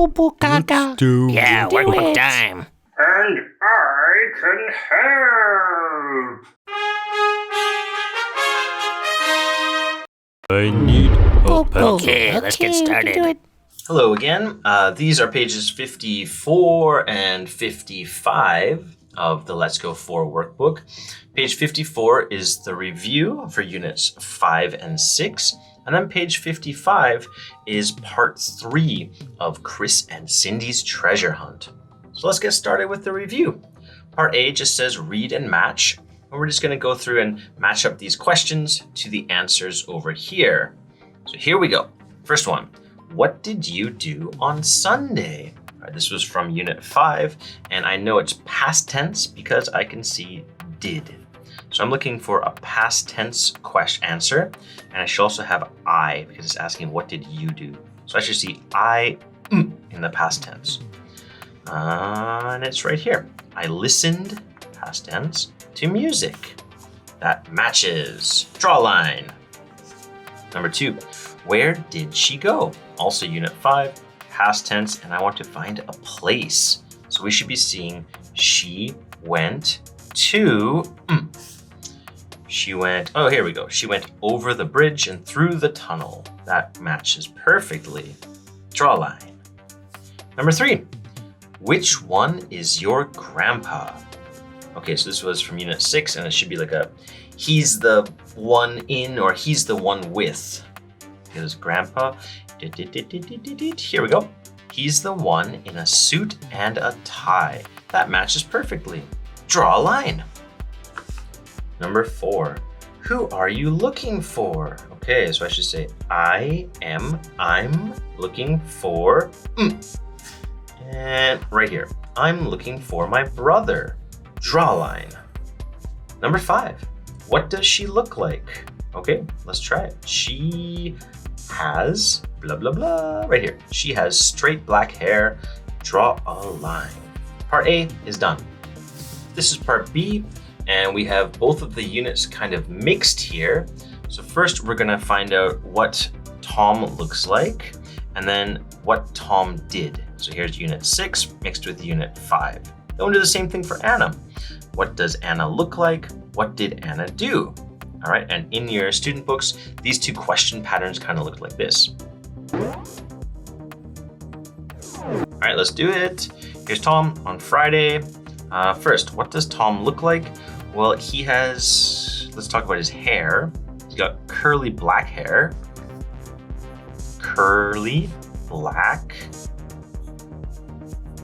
Workbook, Gaga. Yeah, Do workbook it. time. And I can help. I need help. Workbook. Okay, let's get we can started. do it. Hello again. These are pages 54 and 55 of the Let's Go 4 workbook. Page 54 is the review for units 5 and 6. And then page 55 is part 3 of Chris and Cindy's treasure hunt. So let's get started with the review. Part A just says read and match. And we're just going to go through and match up these questions to the answers over here. So here we go. First one. What did you do on Sunday? All right, this was from unit 5, and I know it's past tense because I can see did. So I'm looking for a past tense answer, and I should also have I because it's asking what did you do? So I should see I in the past tense. And it's right here. I listened, past tense, to music. That matches. Draw a line. Number 2, where did she go? Also unit 5, past tense, and I want to find a place. So we should be seeing she went to, she went, oh, here we go. She went over the bridge and through the tunnel. That matches perfectly. Draw a line. Number 3, which one is your grandpa? Okay, so this was from unit 6, and it should be like a, he's the one in or he's the one with. His grandpa. Here we go. He's the one in a suit and a tie. That matches perfectly. Draw a line. Number 4. Who are you looking for? Okay, so I should say I'm looking for and right here. I'm looking for my brother. Draw a line. Number 5. What does she look like? Okay, let's try it. She has blah, blah, blah, right here. She has straight black hair. Draw a line. Part A is done. This is part B, and we have both of the units kind of mixed here. So first we're gonna find out what Tom looks like, and then what Tom did. So here's unit 6 mixed with unit 5. Then we'll do the same thing for Anna. What does Anna look like? What did Anna do? All right, and in your student books, these two question patterns kind of look like this. All right, let's do it. Here's Tom on Friday. First, what does Tom look like? Well, he has, let's talk about his hair. He's got curly black hair. Curly black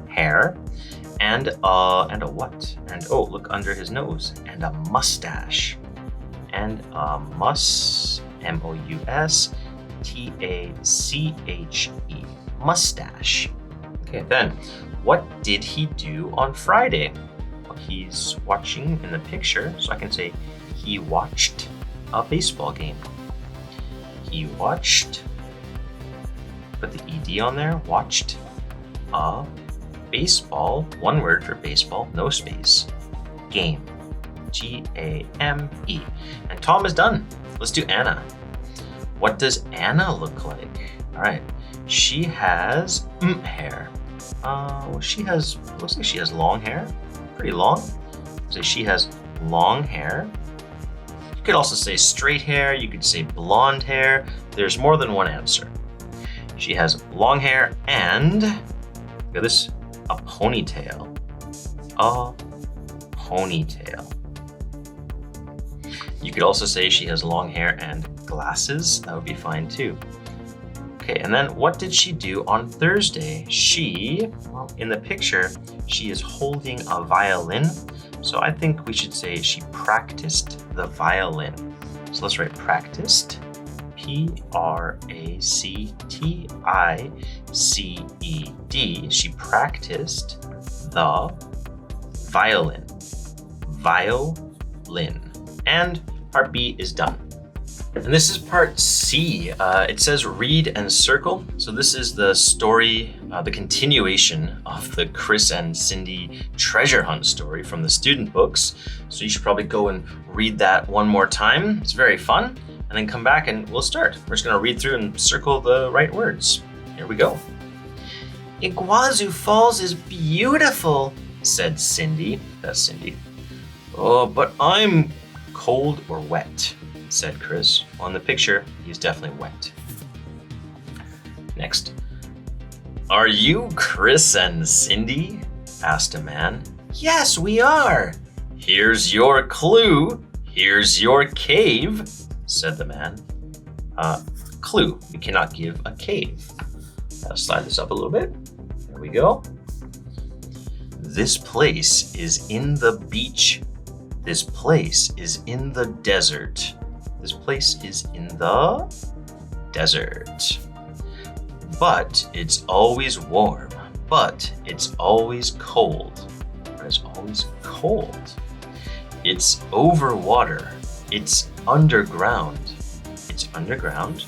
hair. And a what? And oh, look under his nose. And a mustache. And a M-O-U-S-T-A-C-H-E, mustache. Okay, then, what did he do on Friday? Well, he's watching in the picture, so I can say he watched a baseball game. He watched, put the ED on there, watched a baseball, one word for baseball, no space, game. G-A-M-E. And Tom is done. Let's do Anna. What does Anna look like? All right. She has hair. She has, looks like she has long hair. Pretty long. So she has long hair. You could also say straight hair. You could say blonde hair. There's more than one answer. She has long hair and, look at this, a ponytail. A ponytail. You could also say she has long hair and glasses. That would be fine too. Okay, and then what did she do on Thursday? She, well, in the picture, she is holding a violin. So I think we should say she practiced the violin. So let's write practiced. P-R-A-C-T-I-C-E-D. She practiced the violin. Violin. And part B is done. And this is part C. It says read and circle. So this is the story, the continuation of the Chris and Cindy treasure hunt story from the student books. So you should probably go and read that one more time. It's very fun. And then come back and we'll start. We're just gonna read through and circle the right words. Here we go. Iguazu Falls is beautiful, said Cindy. That's Cindy. Oh, but I'm cold or wet, said Chris. On the picture, he's definitely wet. Next. Are you Chris and Cindy? Asked a man. Yes, we are. Here's your clue. Here's your cave, said the man. Clue. We cannot give a cave. I'll slide this up a little bit. There we go. This place is in the beach. This place is in the desert. This place is in the desert. But it's always warm. But it's always cold. But it's always cold. It's over water. It's underground. It's underground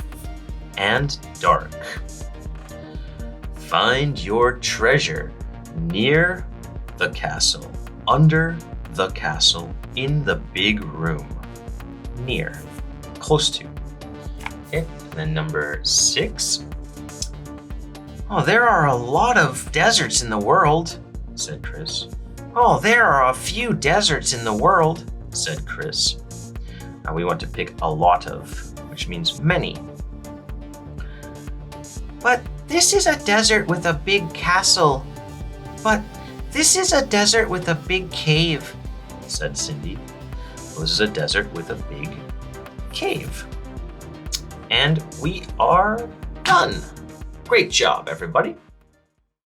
and dark. Find your treasure near the castle, under the castle, in the big room. Near, close to. Okay, and then number 6. Oh, there are a lot of deserts in the world, said Chris. Oh, there are a few deserts in the world, said Chris. Now we want to pick a lot of, which means many. But this is a desert with a big castle. But this is a desert with a big cave, said Cindy. Well, this is a desert with a big cave. And we are done. Great job, everybody.